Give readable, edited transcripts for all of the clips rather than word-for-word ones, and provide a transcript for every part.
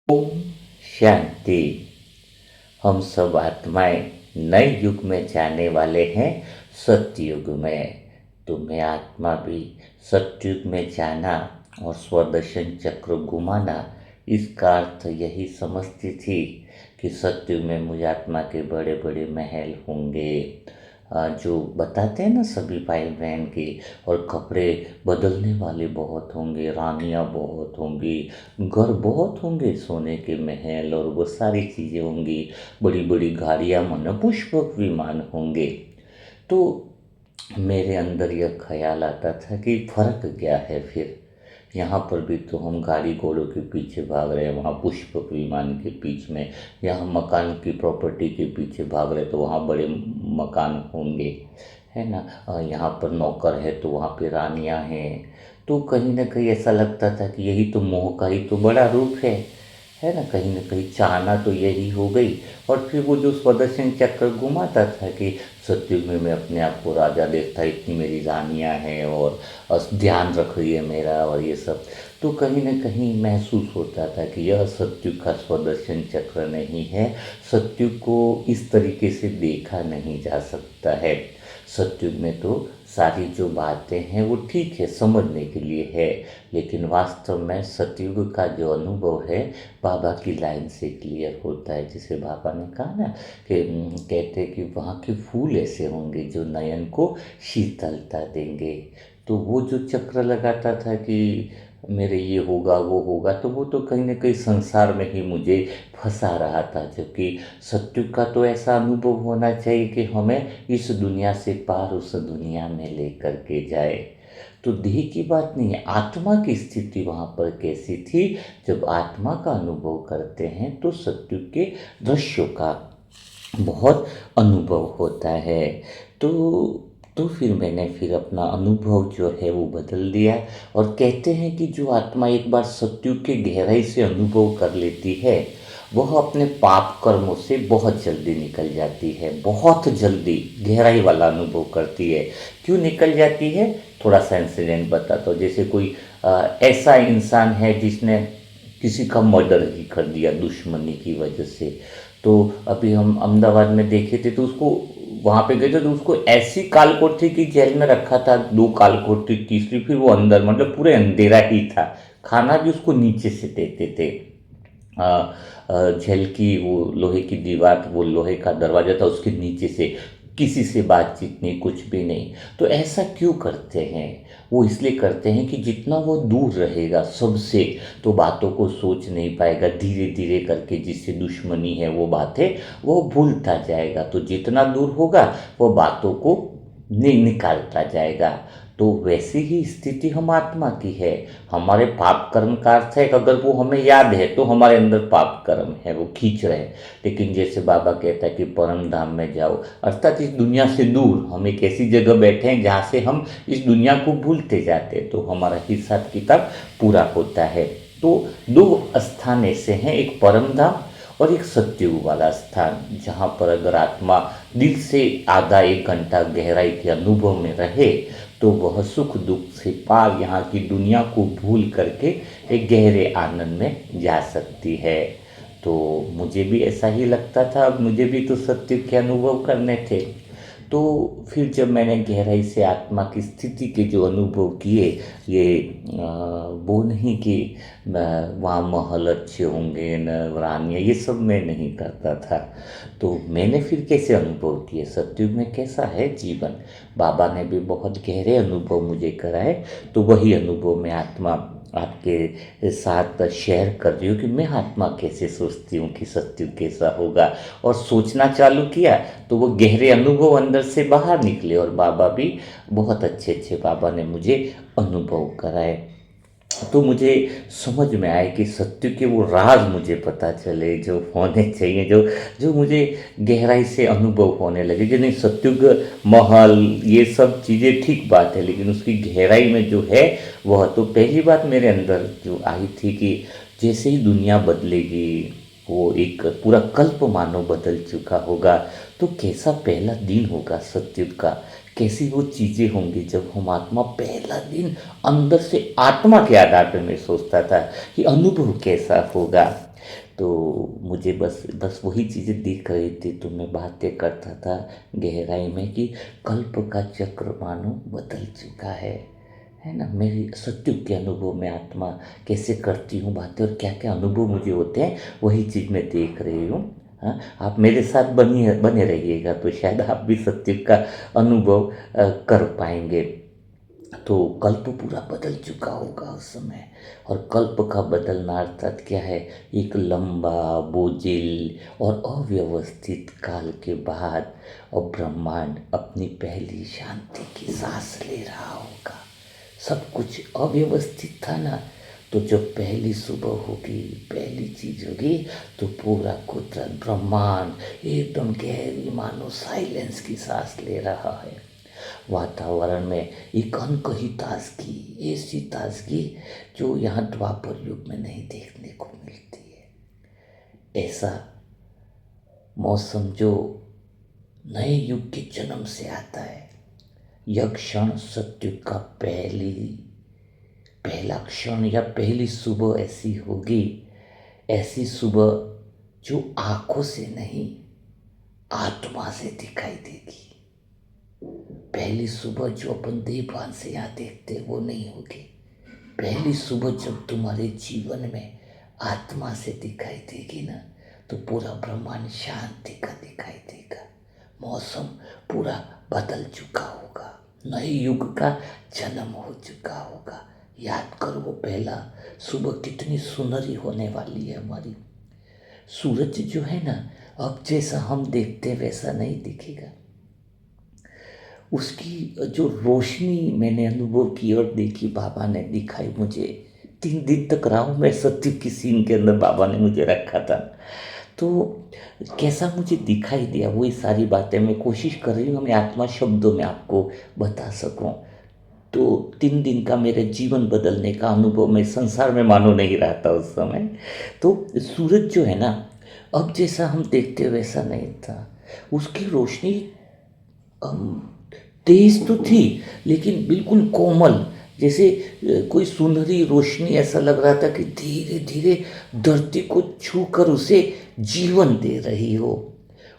ओम शांति। हम सब आत्माएं नए युग में जाने वाले हैं, सतयुग में। तो मैं आत्मा भी सतयुग में जाना और स्वदर्शन चक्र घुमाना, इसका अर्थ यही समझती थी कि सतयुग में मुझ आत्मा के बड़े बड़े महल होंगे, जो बताते हैं ना सभी भाई बहन के, और कपड़े बदलने वाले बहुत होंगे, रानियां बहुत होंगी, घर बहुत होंगे, सोने के महल और वो सारी चीज़ें होंगी, बड़ी बड़ी गाड़ियां, मन पुष्पक विमान होंगे। तो मेरे अंदर यह ख्याल आता था कि फ़र्क क्या है फिर। यहाँ पर भी तो हम गाड़ी घोड़ों के पीछे भाग रहे हैं, वहाँ पुष्पक विमान के बीच में, यहाँ मकान की प्रॉपर्टी के पीछे भाग रहे तो वहाँ बड़े मकान होंगे, है ना। यहाँ पर नौकर है तो वहाँ पे रानियाँ हैं। तो कहीं ना कहीं ऐसा लगता था कि यही तो मोह का ही तो बड़ा रूप है ना कहीं चाहना तो यही हो गई। और फिर वो जो स्वदर्शन चक्र घुमाता था कि सत्युग में मैं अपने आप को राजा देखता, इतनी मेरी रानियाँ हैं और ध्यान रख रही है मेरा और ये सब। तो कहीं न कहीं महसूस होता था कि यह सत्युग का स्वदर्शन चक्र नहीं है, सत्युग को इस तरीके से देखा नहीं जा सकता है। सत्युग में तो सारी जो बातें हैं वो ठीक है, समझने के लिए है, लेकिन वास्तव में सतयुग का जो अनुभव है बाबा की लाइन से क्लियर होता है। जिसे बाबा ने कहा ना कि कहते हैं कि वहाँ के फूल ऐसे होंगे जो नयन को शीतलता देंगे। तो वो जो चक्र लगाता था कि मेरे ये होगा वो होगा, तो वो तो कहीं ना कहीं संसार में ही मुझे फंसा रहा था। जबकि सत्युग का तो ऐसा अनुभव होना चाहिए कि हमें इस दुनिया से पार उस दुनिया में लेकर के जाए। तो देह की बात नहीं है, आत्मा की स्थिति वहाँ पर कैसी थी। जब आत्मा का अनुभव करते हैं तो सत्युग के दृश्यों का बहुत अनुभव होता है। तो फिर मैंने फिर अपना अनुभव जो है वो बदल दिया। और कहते हैं कि जो आत्मा एक बार सत्युग के गहराई से अनुभव कर लेती है, वह अपने पाप कर्मों से बहुत जल्दी निकल जाती है, बहुत जल्दी गहराई वाला अनुभव करती है। क्यों निकल जाती है, थोड़ा सा इंसिडेंट बताता हूँ। जैसे कोई ऐसा इंसान है जिसने किसी का मर्डर ही कर दिया दुश्मनी की वजह से। तो अभी हम अहमदाबाद में देखे थे, तो उसको वहाँ पे गए थे तो उसको ऐसी कालकोट थी कि जेल में रखा था, दो कालकोट थी, तीसरी फिर वो अंदर, मतलब पूरे अंधेरा ही था। खाना भी उसको नीचे से देते थे। जेल की वो लोहे की दीवार, वो लोहे का दरवाजा था, उसके नीचे से किसी से बातचीत नहीं, कुछ भी नहीं। तो ऐसा क्यों करते हैं, वो इसलिए करते हैं कि जितना वो दूर रहेगा सबसे, तो बातों को सोच नहीं पाएगा, धीरे धीरे करके जिससे दुश्मनी है वो बातें वो भूलता जाएगा। तो जितना दूर होगा वो बातों को निकालता जाएगा। तो वैसी ही स्थिति हम आत्मा की है। हमारे पाप कर्म का अर्थ है कि अगर वो हमें याद है तो हमारे अंदर पाप कर्म है, वो खींच रहे हैं। लेकिन जैसे बाबा कहता है कि परम धाम में जाओ, अर्थात इस दुनिया से दूर, हम एक ऐसी जगह बैठे हैं जहाँ से हम इस दुनिया को भूलते जाते हैं, तो हमारा हिसाब किताब पूरा होता है। तो दो स्थान ऐसे हैं, एक परम धाम और एक सत्युग वाला स्थान, जहाँ पर अगर आत्मा दिल से आधा एक घंटा गहराई के अनुभव में रहे तो वह सुख दुख से पार यहाँ की दुनिया को भूल करके एक गहरे आनंद में जा सकती है। तो मुझे भी ऐसा ही लगता था, मुझे भी तो सत्य के अनुभव करने थे। तो फिर जब मैंने गहराई से आत्मा की स्थिति के जो अनुभव किए, ये वो नहीं कि वहाँ महल अच्छे होंगे न रानियाँ, ये सब मैं नहीं करता था। तो मैंने फिर कैसे अनुभव किए सत्युग में कैसा है जीवन, बाबा ने भी बहुत गहरे अनुभव मुझे कराए। तो वही अनुभव में आत्मा आपके साथ शेयर कर रही हूँ कि मैं आत्मा कैसे सोचती हूँ कि सत्युग कैसा होगा। और सोचना चालू किया तो वो गहरे अनुभव अंदर से बाहर निकले, और बाबा भी बहुत अच्छे अच्छे बाबा ने मुझे अनुभव कराए। तो मुझे समझ में आए कि सत्य के वो राज मुझे पता चले जो होने चाहिए, जो जो मुझे गहराई से अनुभव होने लगे कि नहीं, सत्युग महल ये सब चीज़ें ठीक बात है, लेकिन उसकी गहराई में जो है वह तो पहली बात मेरे अंदर जो आई थी कि जैसे ही दुनिया बदलेगी, वो एक पूरा कल्प मानो बदल चुका होगा, तो कैसा पहला दिन होगा सत्युग का, कैसी वो चीज़ें होंगी जब हम आत्मा पहला दिन अंदर से आत्मा के आधार पे मैं सोचता था कि अनुभव कैसा होगा। तो मुझे बस बस वही चीज़ें दिख रही थी, तो मैं बातें करता था गहराई में कि कल्प का चक्र मानो बदल चुका है ना। मेरी सत्युग के अनुभव में आत्मा कैसे करती हूँ बातें और क्या क्या अनुभव मुझे होते हैं, वही चीज़ मैं देख रही हूँ। हाँ, आप मेरे साथ बने रहिएगा तो शायद आप भी सत्युग का अनुभव कर पाएंगे। तो कल्प पूरा बदल चुका होगा उस समय। और कल्प का बदलना अर्थात क्या है, एक लंबा बोझिल और अव्यवस्थित काल के बाद अब ब्रह्मांड अपनी पहली शांति की सांस ले रहा होगा। सब कुछ अव्यवस्थित था ना, तो जब पहली सुबह होगी, पहली चीज होगी, तो पूरा कुदरत ब्रह्मांड एकदम गहरी मानो साइलेंस की सांस ले रहा है। वातावरण में एक अनकही ताजगी, ऐसी ताजगी जो यहाँ द्वापर युग में नहीं देखने को मिलती है। ऐसा मौसम जो नए युग के जन्म से आता है। यह क्षण सत्युग का पहला क्षण या पहली सुबह ऐसी होगी, ऐसी सुबह जो आंखों से नहीं आत्मा से दिखाई देगी। पहली सुबह जो अपन देवभान से यहाँ देखते वो नहीं होगी। पहली सुबह जब तुम्हारे जीवन में आत्मा से दिखाई देगी ना, तो पूरा ब्रह्मांड शांति का दिखाई देगा। मौसम पूरा बदल चुका होगा, नए युग का जन्म हो चुका होगा। याद करो वो पहला सुबह कितनी सुनहरी होने वाली है हमारी। सूरज जो है ना, अब जैसा हम देखते वैसा नहीं दिखेगा। उसकी जो रोशनी मैंने अनुभव की और देखी, बाबा ने दिखाई मुझे। 3 दिन तक रहा हूँ मैं सत्य की सीन के अंदर, बाबा ने मुझे रखा था। तो कैसा मुझे दिखाई दिया, वही सारी बातें मैं कोशिश कर रही हूँ मैं आत्मा शब्दों में आपको बता सकूँ। तो 3 दिन का मेरे जीवन बदलने का अनुभव मैं संसार में मानो नहीं रहा था उस समय। तो सूरज जो है ना, अब जैसा हम देखते वैसा नहीं था। उसकी रोशनी तेज तो थी, लेकिन बिल्कुल कोमल, जैसे कोई सुनहरी रोशनी। ऐसा लग रहा था कि धीरे धीरे धरती को छूकर उसे जीवन दे रही हो।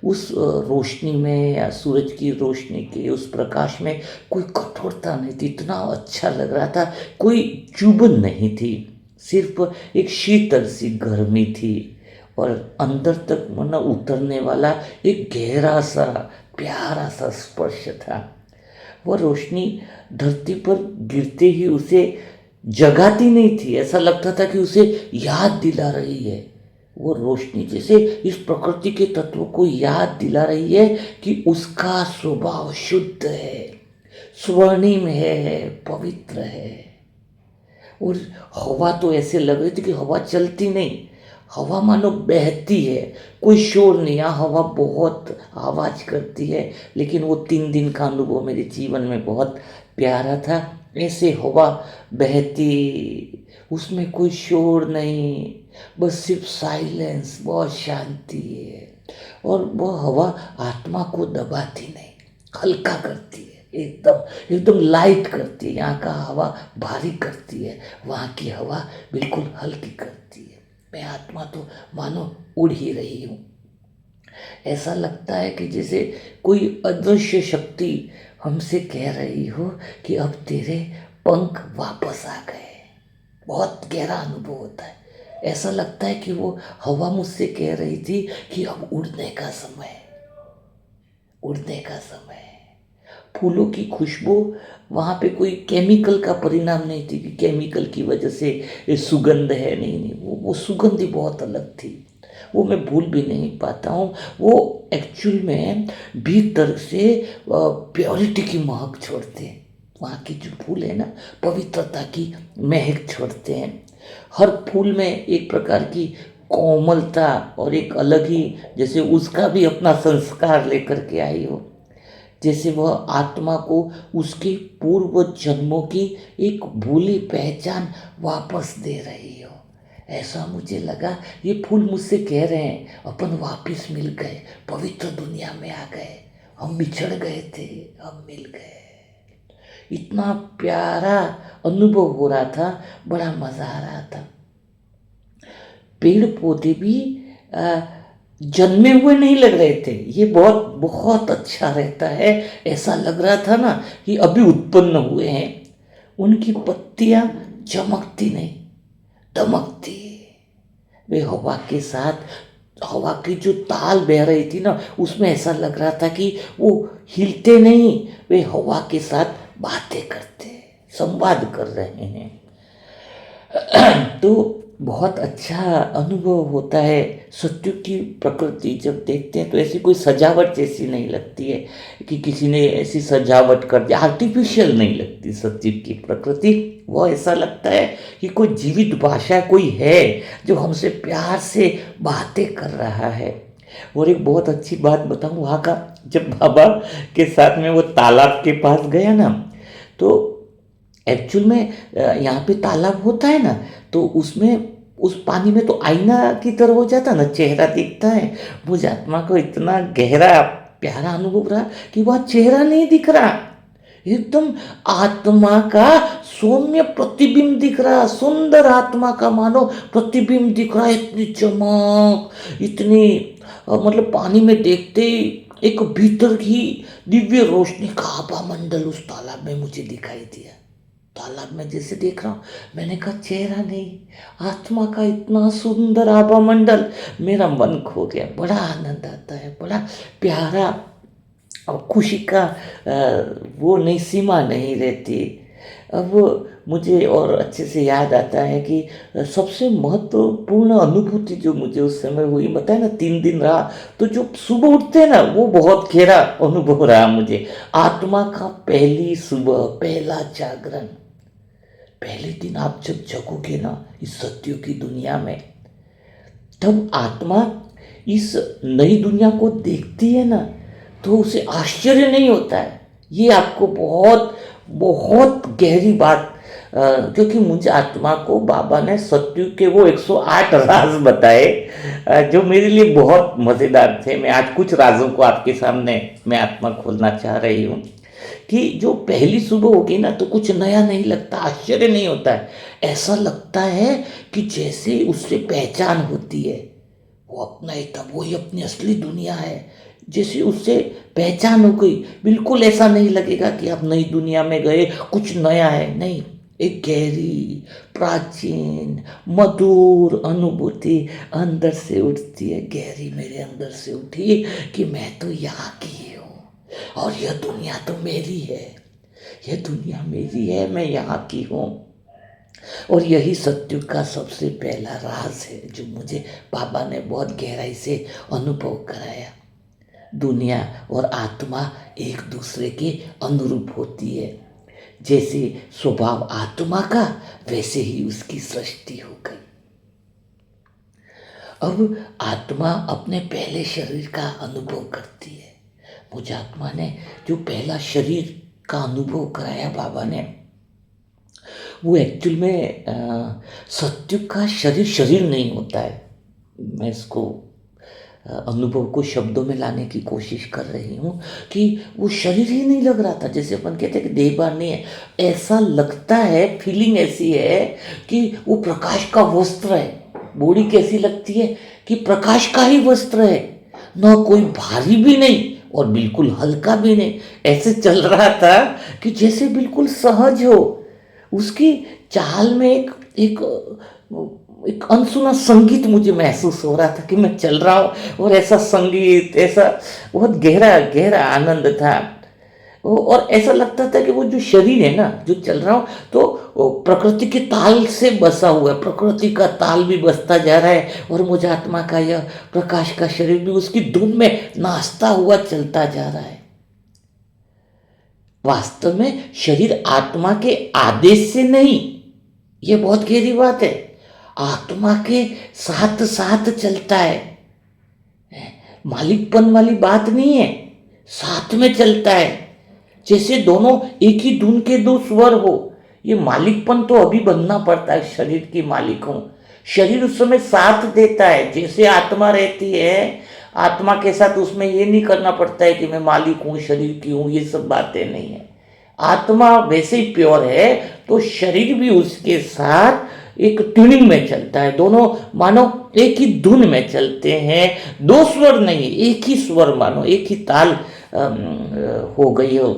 उस रोशनी में या सूरज की रोशनी के उस प्रकाश में कोई कठोरता नहीं थी, इतना अच्छा लग रहा था। कोई चुभन नहीं थी, सिर्फ एक शीतल सी गर्मी थी और अंदर तक मन उतरने वाला एक गहरा सा प्यारा सा स्पर्श था। वह रोशनी धरती पर गिरते ही उसे जगाती नहीं थी, ऐसा लगता था कि उसे याद दिला रही है। वो रोशनी जैसे इस प्रकृति के तत्व को याद दिला रही है कि उसका स्वभाव शुद्ध है, स्वर्णिम है, पवित्र है। और हवा तो ऐसे लग रही थी कि हवा चलती नहीं, हवा मानो बहती है, कोई शोर नहीं। यहाँ हवा बहुत आवाज़ करती है, लेकिन वो 3 दिन का अनुभव मेरे जीवन में बहुत प्यारा था। ऐसे हवा बहती, उसमें कोई शोर नहीं, बस सिर्फ साइलेंस, बहुत शांति है। और वह हवा आत्मा को दबाती नहीं, हल्का करती है, एकदम एकदम लाइट करती है। यहाँ का हवा भारी करती है, वहाँ की हवा बिल्कुल हल्की करती है। मैं आत्मा तो मानो उड़ ही रही हूँ। ऐसा लगता है कि जैसे कोई अदृश्य शक्ति हमसे कह रही हो कि अब तेरे पंख वापस आ गए। बहुत गहरा अनुभव होता है। ऐसा लगता है कि वो हवा मुझसे कह रही थी कि अब उड़ने का समय है, उड़ने का समय है। फूलों की खुशबू, वहाँ पे कोई केमिकल का परिणाम नहीं थी कि केमिकल की वजह से ये सुगंध है, नहीं नहीं, वो सुगंध ही बहुत अलग थी। वो मैं भूल भी नहीं पाता हूँ। वो एक्चुअल में भीतर से प्योरिटी की महक छोड़ते हैं। वहाँ के जो फूल है ना, पवित्रता की महक छोड़ते हैं। हर फूल में एक प्रकार की कोमलता और एक अलग ही, जैसे उसका भी अपना संस्कार लेकर के आई हो, जैसे वह आत्मा को उसके पूर्व जन्मों की एक भूली पहचान वापस दे रही हो। ऐसा मुझे लगा। ये फूल मुझसे कह रहे हैं अपन वापस मिल गए, पवित्र दुनिया में आ गए। हम बिछड़ गए थे, हम मिल गए। इतना प्यारा अनुभव हो रहा था, बड़ा मज़ा आ रहा था। पेड़ पौधे भी अ, जन्मे हुए नहीं लग रहे थे, ये बहुत बहुत अच्छा रहता है। ऐसा लग रहा था ना कि अभी उत्पन्न हुए हैं। उनकी पत्तियां चमकती नहीं, दमकती। वे हवा के साथ, हवा की जो ताल बह रही थी ना, उसमें ऐसा लग रहा था कि वो हिलते नहीं, वे हवा के साथ बातें करते, संवाद कर रहे हैं। तो बहुत अच्छा अनुभव होता है। सत्युग की प्रकृति जब देखते हैं तो ऐसी कोई सजावट जैसी नहीं लगती है कि किसी ने ऐसी सजावट कर दी, आर्टिफिशियल नहीं लगती सत्युग की प्रकृति। वो ऐसा लगता है कि कोई जीवित भाषा कोई है जो हमसे प्यार से बातें कर रहा है। और एक बहुत अच्छी बात बताऊं वहाँ का, जब बाबा के साथ में वो तालाब के पास गया ना, तो एक्चुअल में यहाँ पे तालाब होता है ना, तो उसमें उस पानी में तो आईना की तरह हो जाता ना, चेहरा दिखता है। मुझे आत्मा को इतना गहरा प्यारा अनुभव रहा कि वह चेहरा नहीं दिख रहा, एकदम आत्मा का सौम्य प्रतिबिंब दिख रहा, सुंदर आत्मा का मानो प्रतिबिंब दिख रहा। इतनी चमक, इतनी मतलब पानी में देखते ही एक भीतर की दिव्य रोशनी का आभा मंडल उस तालाब में मुझे दिखाई दिया। तालाब में जैसे देख रहा हूँ, मैंने कहा चेहरा नहीं, आत्मा का इतना सुंदर आभा मंडल। मेरा मन खो गया, बड़ा आनंद आता है, बड़ा प्यारा। और खुशी का वो नहीं, सीमा नहीं रहती। अब मुझे और अच्छे से याद आता है कि सबसे महत्वपूर्ण अनुभूति जो मुझे उस समय हुई, बताया ना 3 दिन रहा, तो जो सुबह उठते हैं ना, वो बहुत गहरा अनुभव रहा मुझे। आत्मा का पहली सुबह, पहला जागरण। पहले दिन आप जब जगोगे ना इस सत्यों की दुनिया में, तब आत्मा इस नई दुनिया को देखती है ना, तो उसे आश्चर्य नहीं होता है। ये आपको बहुत बहुत गहरी बात, क्योंकि मुझे आत्मा को बाबा ने सत्युग के वो 108 राज बताए, जो मेरे लिए बहुत मज़ेदार थे। मैं आज कुछ राजों को आपके सामने मैं आत्मा खोलना चाह रही हूँ कि जो पहली सुबह होगी ना, तो कुछ नया नहीं लगता, आश्चर्य नहीं होता है। ऐसा लगता है कि जैसे उससे पहचान होती है, वो अपना ही था, वही अपनी असली दुनिया है। जैसे उससे पहचान हो गई, बिल्कुल ऐसा नहीं लगेगा कि आप नई दुनिया में गए, कुछ नया है, नहीं। एक गहरी, प्राचीन, मधुर अनुभूति अंदर से उठती है, गहरी मेरे अंदर से उठी कि मैं तो यहाँ की हूँ और यह दुनिया तो मेरी है, यह दुनिया मेरी है, मैं यहाँ की हूँ। और यही सत्युग का सबसे पहला राज है जो मुझे बाबा ने बहुत गहराई से अनुभव कराया। दुनिया और आत्मा एक दूसरे के अनुरूप होती है। जैसे स्वभाव आत्मा का, वैसे ही उसकी सृष्टि हो गई। अब आत्मा अपने पहले शरीर का अनुभव करती है। मुझे आत्मा ने जो पहला शरीर का अनुभव कराया बाबा ने, वो एक्चुअल में सत्युग का शरीर शरीर नहीं होता है। मैं इसको अनुभव को शब्दों में लाने की कोशिश कर रही हूँ कि वो शरीर ही नहीं लग रहा था। जैसे अपन कहते हैं कि देहभान नहीं है, ऐसा लगता है, फीलिंग ऐसी है कि वो प्रकाश का वस्त्र है। बॉडी कैसी लगती है कि प्रकाश का ही वस्त्र है, ना कोई भारी भी नहीं और बिल्कुल हल्का भी नहीं। ऐसे चल रहा था कि जैसे बिल्कुल सहज हो। उसकी चाल में एक अनसुना संगीत मुझे महसूस हो रहा था कि मैं चल रहा हूँ, और ऐसा संगीत, ऐसा बहुत गहरा गहरा आनंद था। और ऐसा लगता था कि वो जो शरीर है ना, जो चल रहा हूँ, तो वो प्रकृति के ताल से बसा हुआ है, प्रकृति का ताल भी बसता जा रहा है, और मुझे आत्मा का यह प्रकाश का शरीर भी उसकी धुन में नाचता हुआ चलता जा रहा है। वास्तव में शरीर आत्मा के आदेश से नहीं, ये बहुत गहरी बात है, आत्मा के साथ साथ चलता है। मालिकपन वाली बात नहीं है, साथ में चलता है। जैसे दोनों एक ही धुन के दो स्वर हो। ये मालिकपन तो अभी बनना पड़ता है, शरीर की मालिक हूं। शरीर उस समय साथ देता है, जैसे आत्मा रहती है, आत्मा के साथ उसमें ये नहीं करना पड़ता है कि मैं मालिक हूँ, शरीर की हूँ, ये सब बातें नहीं है। आत्मा वैसे ही प्योर है तो शरीर भी उसके साथ एक ट्यूनिंग में चलता है, दोनों मानो एक ही धुन में चलते हैं, दो स्वर नहीं, एक ही स्वर, मानो एक ही ताल हो गई हो।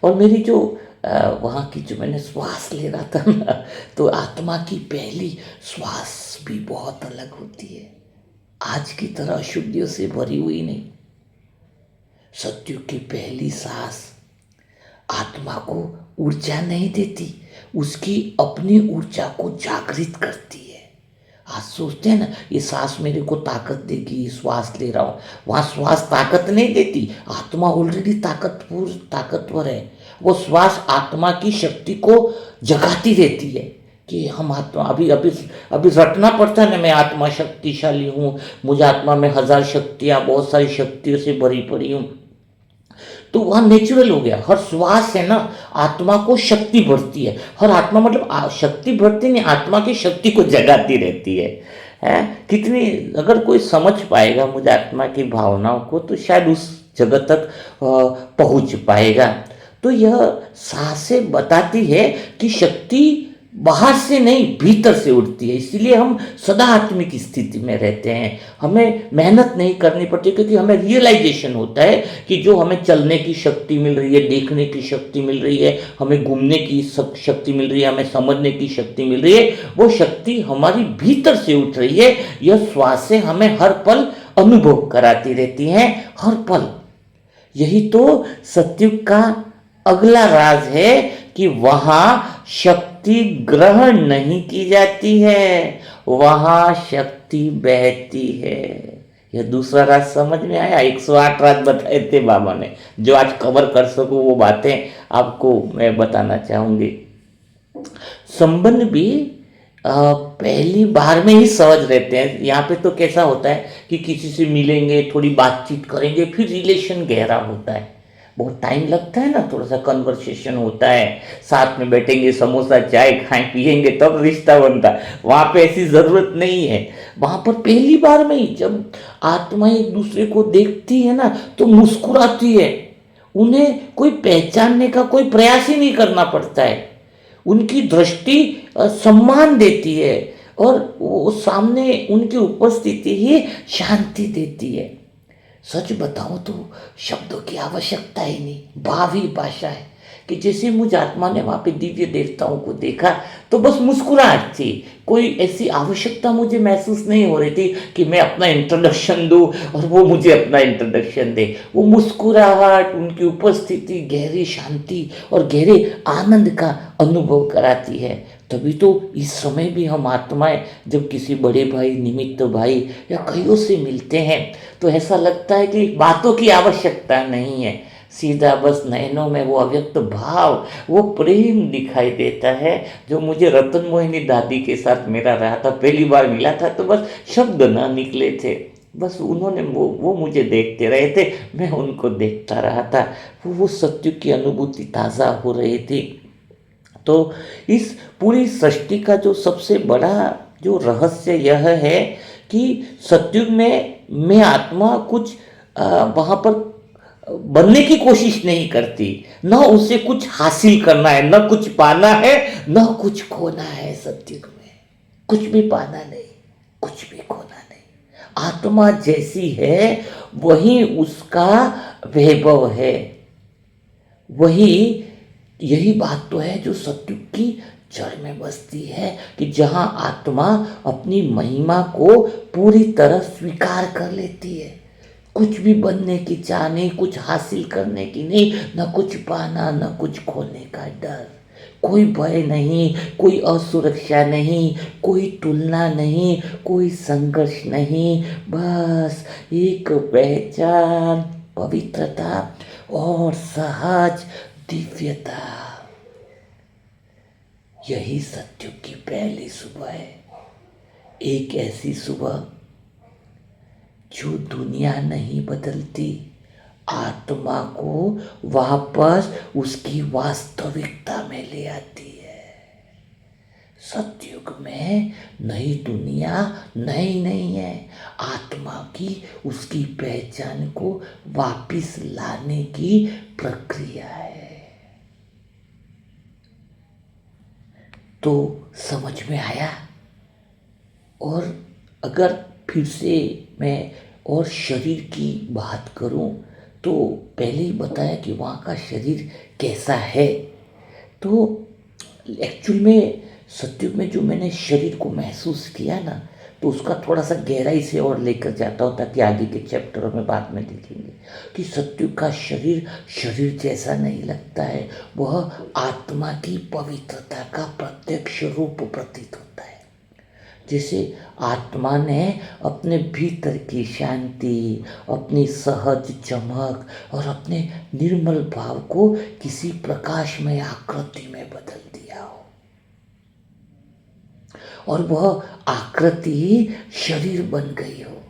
और मेरी जो वहाँ की जो मैंने श्वास ले रहा था ना, तो आत्मा की पहली श्वास भी बहुत अलग होती है, आज की तरह अशुद्धियों से भरी हुई नहीं। सत्युग की पहली सांस आत्मा को ऊर्जा नहीं देती, उसकी अपनी ऊर्जा को जागृत करती है। आज सोचते हैं ना ये सांस मेरे को ताकत देगी, श्वास ले रहा हूँ, वहाँ श्वास ताकत नहीं देती, आत्मा ऑलरेडी ताकतवर है। वो श्वास आत्मा की शक्ति को जगाती रहती है कि हम आत्मा, अभी अभी अभी रटना पड़ता है ना, मैं आत्मा शक्तिशाली हूँ, मुझे आत्मा में 1000 शक्तियाँ, बहुत सारी शक्तियों से भरी पड़ी हूँ। तो वह नेचुरल हो गया, हर श्वास है ना आत्मा को शक्ति बढ़ती है, हर आत्मा मतलब शक्ति बढ़ती नहीं, आत्मा की शक्ति को जगाती रहती है। कितनी, अगर कोई समझ पाएगा मुझे आत्मा की भावनाओं को तो शायद उस जगत तक पहुंच पाएगा। तो यह सांसें बताती है कि शक्ति बाहर से नहीं भीतर से उठती है, इसीलिए हम सदा आत्मिक स्थिति में रहते हैं, हमें मेहनत नहीं करनी पड़ती, क्योंकि हमें रियलाइजेशन होता है कि जो हमें चलने की शक्ति मिल रही है, देखने की शक्ति मिल रही है, हमें घूमने की शक्ति मिल रही है, हमें समझने की शक्ति मिल रही है, वो शक्ति हमारी भीतर से उठ रही है। यह श्वासें हमें हर पल अनुभव कराती रहती हैं, हर पल। यही तो सत्युग का अगला राज है कि वहां शक्ति ग्रहण नहीं की जाती है, वहां शक्ति बहती है। यह दूसरा राज समझ में आया? 108 राज बताए थे बाबा ने, जो आज कवर कर सकूं वो बातें आपको मैं बताना चाहूंगी। संबंध भी पहली बार में ही समझ लेते हैं। यहाँ पे तो कैसा होता है कि किसी से मिलेंगे, थोड़ी बातचीत करेंगे, फिर रिलेशन गहरा होता है, बहुत टाइम लगता है ना, थोड़ा सा कन्वर्सेशन होता है, साथ में बैठेंगे, समोसा चाय खाएं पिएंगे, तब रिश्ता बनता है। वहाँ पे ऐसी ज़रूरत नहीं है, वहाँ पर पहली बार में ही जब आत्मा एक दूसरे को देखती है ना तो मुस्कुराती है, उन्हें कोई पहचानने का कोई प्रयास ही नहीं करना पड़ता है, उनकी दृष्टि सम्मान देती है, और वो सामने उनकी उपस्थिति ही शांति देती है। सच बताऊं तो शब्दों की आवश्यकता ही नहीं, भाव ही भाषा है। कि जैसे मुझ आत्मा ने वहाँ पे दिव्य देवताओं को देखा तो बस मुस्कुराहट थी, कोई ऐसी आवश्यकता मुझे महसूस नहीं हो रही थी कि मैं अपना इंट्रोडक्शन दूं और वो मुझे अपना इंट्रोडक्शन दे। वो मुस्कुराहट, उनकी उपस्थिति गहरी शांति और गहरे आनंद का अनुभव कराती है। तभी तो इस समय भी हम आत्माएं जब किसी बड़े भाई, निमित्त भाई या कईयों से मिलते हैं तो ऐसा लगता है कि बातों की आवश्यकता नहीं है, सीधा बस नयनों में वो अव्यक्त भाव, वो प्रेम दिखाई देता है जो मुझे रतन मोहिनी दादी के साथ मेरा रहा था। पहली बार मिला था तो बस शब्द ना निकले थे, बस उन्होंने वो मुझे देखते रहे थे, मैं उनको देखता रहा था, वो सत्युग की अनुभूति ताज़ा हो रही थी। तो इस पूरी सृष्टि का जो सबसे बड़ा जो रहस्य यह है कि सत्युग में मैं आत्मा कुछ वहाँ पर बनने की कोशिश नहीं करती, न उसे कुछ हासिल करना है, न कुछ पाना है, न कुछ खोना है। सत्युग में कुछ भी पाना नहीं, कुछ भी खोना नहीं, आत्मा जैसी है वही उसका वैभव है, वही, यही बात तो है जो सत्युग की जड़ में बसती है कि जहाँ आत्मा अपनी महिमा को पूरी तरह स्वीकार कर लेती है, कुछ भी बनने की चाह नहीं, कुछ हासिल करने की नहीं, न कुछ पाना न कुछ खोने का डर, कोई भय नहीं, कोई असुरक्षा नहीं, कोई तुलना नहीं, कोई संघर्ष नहीं, बस एक पहचान, पवित्रता और सहज दिव्यता। यही सत्युग की पहली सुबह है, एक ऐसी सुबह जो दुनिया नहीं बदलती, आत्मा को वापस उसकी वास्तविकता में ले आती है। सतयुग में नई दुनिया नई नहीं है, आत्मा की उसकी पहचान को वापिस लाने की प्रक्रिया है। तो समझ में आया। और अगर फिर से मैं और शरीर की बात करूं तो पहले ही बताया कि वहाँ का शरीर कैसा है। तो एक्चुअल में सत्युग में जो मैंने शरीर को महसूस किया ना, तो उसका थोड़ा सा गहराई से और लेकर जाता हूँ ताकि आगे के चैप्टरों में बाद में देखेंगे कि सत्युग का शरीर शरीर जैसा नहीं लगता है, वह आत्मा की पवित्रता का प्रत्यक्ष रूप प्रतीत होता है। जैसे आत्मा ने अपने भीतर की शांति, अपनी सहज चमक और अपने निर्मल भाव को किसी प्रकाशमय आकृति में बदल दिया हो, और वह आकृति शरीर बन गई हो।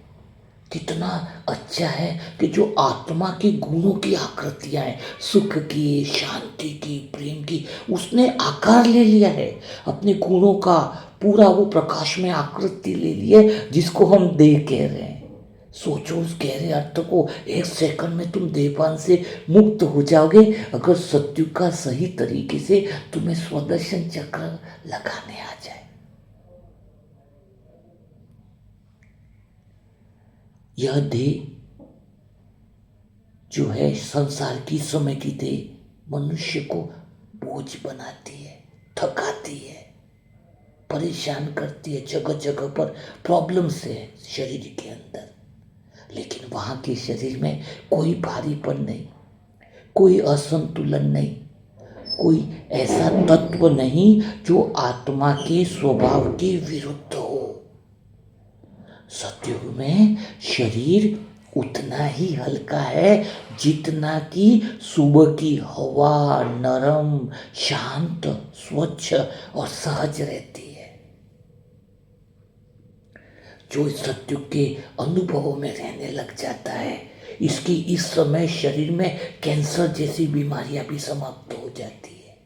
कितना अच्छा है कि जो आत्मा के गुणों की आकृतियां हैं, सुख की, शांति की, प्रेम की, उसने आकार ले लिया है अपने गुणों का। पूरा वो प्रकाश में आकृति ले ली है जिसको हम देह कह रहे हैं। सोचो उस गहरे अर्थ को, एक सेकंड में तुम देहपान से मुक्त हो जाओगे अगर सत्युग का सही तरीके से तुम्हें स्वदर्शन चक्र लगाने आ जाए। यह देह जो है संसार की समय की देह मनुष्य को बोझ बनाती है, थकाती है, परेशान करती है, जगह जगह पर प्रॉब्लम्स है शरीर के अंदर। लेकिन वहाँ के शरीर में कोई भारीपन नहीं, कोई असंतुलन नहीं, कोई ऐसा तत्व नहीं जो आत्मा के स्वभाव के विरुद्ध हो। सतयुग में शरीर उतना ही हल्का है जितना कि सुबह की हवा नरम, शांत, स्वच्छ और सहज रहती है। जो इस सतयुग के अनुभवों में रहने लग जाता है, इसकी इस समय शरीर में कैंसर जैसी बीमारियां भी समाप्त हो जाती है,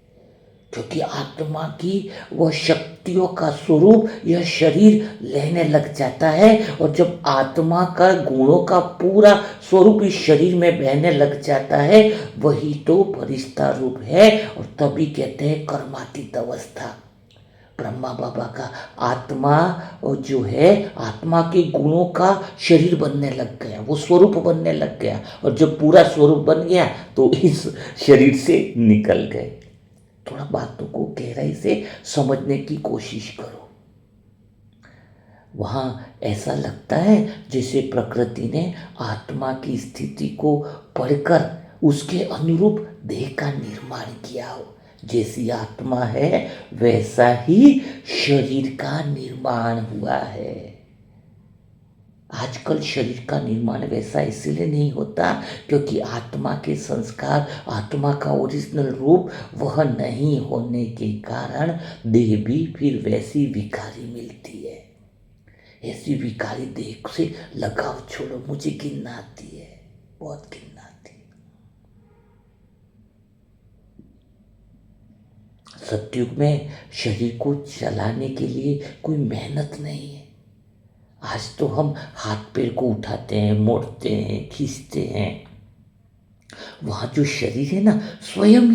क्योंकि आत्मा की वह शक्तियों का स्वरूप यह शरीर लेने लग जाता है। और जब आत्मा का गुणों का पूरा स्वरूप इस शरीर में बहने लग जाता है, वही तो फरिश्ता रूप है। और तभी कहते हैं कर्मातीत अवस्था। ब्रह्मा बाबा का आत्मा जो है, आत्मा के गुणों का शरीर बनने लग गया, वो स्वरूप बनने लग गया। और जब पूरा स्वरूप बन गया तो इस शरीर से निकल गए। थोड़ा बातों को गहराई से समझने की कोशिश करो। वहाँ ऐसा लगता है जैसे प्रकृति ने आत्मा की स्थिति को पढ़कर उसके अनुरूप देह का निर्माण किया हो। जैसी आत्मा है वैसा ही शरीर का निर्माण हुआ है। आजकल शरीर का निर्माण वैसा इसलिए नहीं होता क्योंकि आत्मा के संस्कार, आत्मा का ओरिजिनल रूप वह नहीं होने के कारण देह भी फिर वैसी विकारी मिलती है। ऐसी विकारी देह से लगाव छोड़ो, मुझे घिन आती है, बहुत घिन आती है। सतयुग में शरीर को चलाने के लिए कोई मेहनत नहीं है। आज तो हम हाथ पैर को उठाते हैं, मोड़ते हैं, खींचते हैं। वहाँ जो शरीर है ना, स्वयं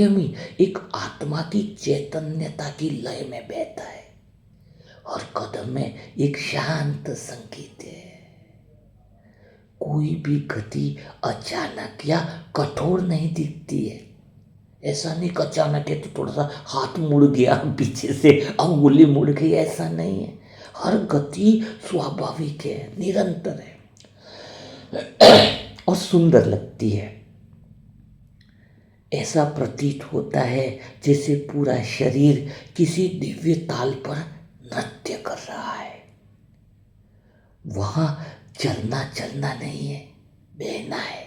ही एक आत्मा की चैतन्यता की लय में बहता है। और कदम में एक शांत संगीत है। कोई भी गति अचानक या कठोर नहीं दिखती है। ऐसा नहीं कि अचानक है तो थोड़ा सा हाथ मुड़ गया, पीछे से अंगुली मुड़ गई, ऐसा नहीं है। हर गति स्वाभाविक है, निरंतर है और सुंदर लगती है। ऐसा प्रतीत होता है जैसे पूरा शरीर किसी दिव्य ताल पर नृत्य कर रहा है। वहां चलना नहीं है, बहना है।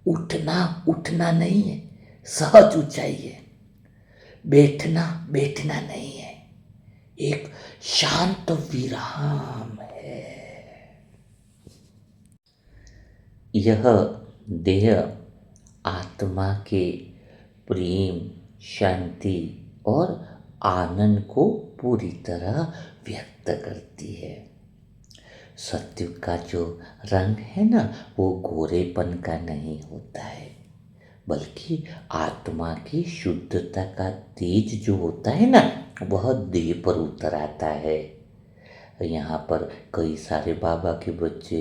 उठना नहीं है, सहज ऊंचाई है। बैठना नहीं है, एक शांत विराम है। यह देह आत्मा के प्रेम, शांति और आनंद को पूरी तरह व्यक्त करती है। सत्युग का जो रंग है ना, वो गोरेपन का नहीं होता है, बल्कि आत्मा की शुद्धता का तेज जो होता है ना, वह देह पर उतर आता है। यहाँ पर कई सारे बाबा के बच्चे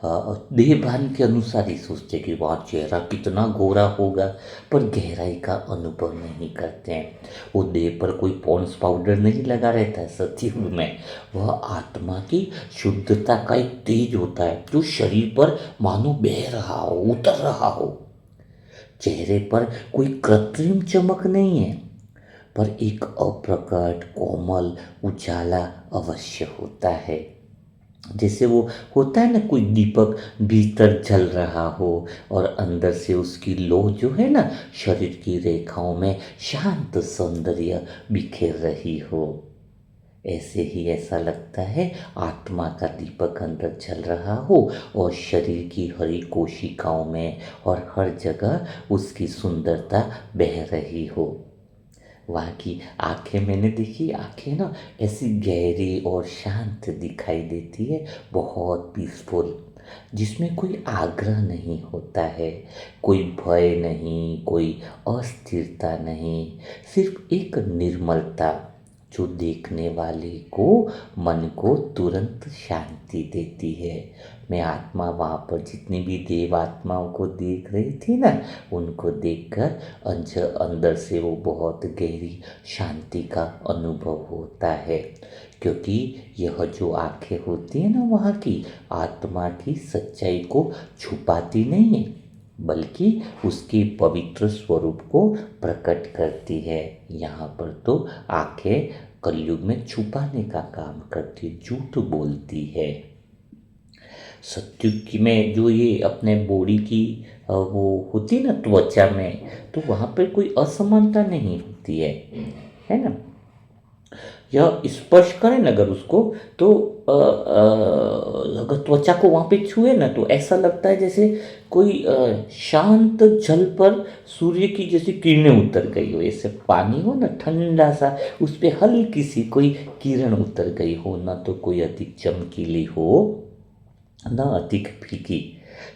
देहभान के अनुसार ही सोचते कि वहाँ चेहरा कितना गोरा होगा, पर गहराई का अनुभव नहीं करते हैं। वो देह पर कोई पॉन्ड्स पाउडर नहीं लगा रहता है सत्युग में, वह आत्मा की शुद्धता का एक तेज होता है जो शरीर पर मानो बह रहा हो, उतर रहा हो। चेहरे पर कोई कृत्रिम चमक नहीं है, पर एक अप्रकट कोमल उजाला अवश्य होता है। जैसे वो होता है ना, कोई दीपक भीतर जल रहा हो और अंदर से उसकी लौ जो है ना, शरीर की रेखाओं में शांत सौंदर्य बिखेर रही हो। ऐसे ही ऐसा लगता है आत्मा का दीपक अंदर जल रहा हो और शरीर की हरी कोशिकाओं में और हर जगह उसकी सुंदरता बह रही हो। वहाँ की आंखें मैंने देखी, आंखें ना ऐसी गहरी और शांत दिखाई देती है, बहुत पीसफुल, जिसमें कोई आग्रह नहीं होता है, कोई भय नहीं, कोई अस्थिरता नहीं, सिर्फ एक निर्मलता जो देखने वाले को, मन को तुरंत शांति देती है। मैं आत्मा वहाँ पर जितनी भी देव आत्माओं को देख रही थी ना, उनको देखकर अंदर से वो बहुत गहरी शांति का अनुभव होता है, क्योंकि यह जो आंखें होती है ना वहाँ की, आत्मा की सच्चाई को छुपाती नहीं है, बल्कि उसके पवित्र स्वरूप को प्रकट करती है। यहाँ पर तो आंखें कलयुग में छुपाने का काम करती, झूठ बोलती है। सत्युग की में जो ये अपने बॉडी की वो होती है ना त्वचा में, तो वहाँ पर कोई असमानता नहीं होती है ना। यह स्पर्श करें ना अगर उसको, तो अगर त्वचा को वहाँ पे छुए ना, तो ऐसा लगता है जैसे कोई शांत जल पर सूर्य की जैसी किरणें उतर गई हो। ऐसे पानी हो ना ठंडा सा, उस पर हल्की सी कोई किरण उतर गई हो, ना तो कोई अधिक चमकीली हो ना अधिक फीकी।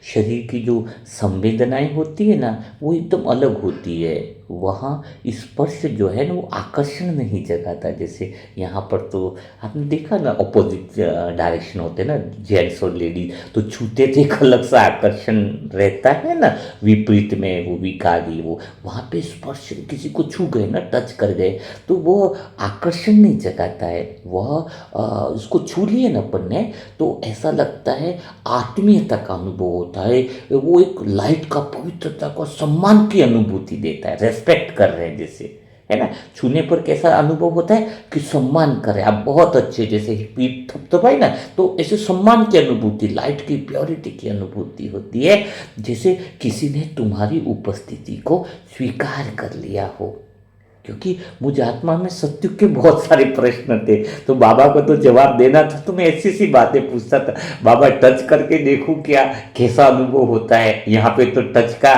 शरीर की जो संवेदनाएं होती है ना, वो एकदम अलग होती है। वहाँ स्पर्श जो है ना, वो आकर्षण नहीं जगाता। जैसे यहाँ पर तो आपने देखा ना, अपोजिट डायरेक्शन होते हैं ना, जेंट्स और लेडीज, तो छूते थे एक अलग सा आकर्षण रहता है ना, विपरीत में वो विकारी। वो वहाँ पे स्पर्श किसी को छू गए ना, टच कर गए, तो वो आकर्षण नहीं जगाता है। वह उसको छू लिए ना अपन ने, तो ऐसा लगता है आत्मीयता का अनुभव होता है। वो एक लाइट का, पवित्रता का, सम्मान की अनुभूति देता है, रेस्पेक्ट कर रहे हैं जैसे, है ना। छूने पर कैसा अनुभव होता है कि सम्मान कर रहे हैं आप, बहुत अच्छे, जैसे पीठ थपथपाई ना, तो ऐसे सम्मान की अनुभूति, लाइट की प्योरिटी की अनुभूति होती है, जैसे किसी ने तुम्हारी उपस्थिति को स्वीकार कर लिया हो। क्योंकि मुझ आत्मा में सत्युग के बहुत सारे प्रश्न थे, तो बाबा को तो जवाब देना था, तो मैं ऐसी सी बातें पूछता था, बाबा टच करके देखूं क्या, कैसा अनुभव होता है। यहाँ पे तो टच का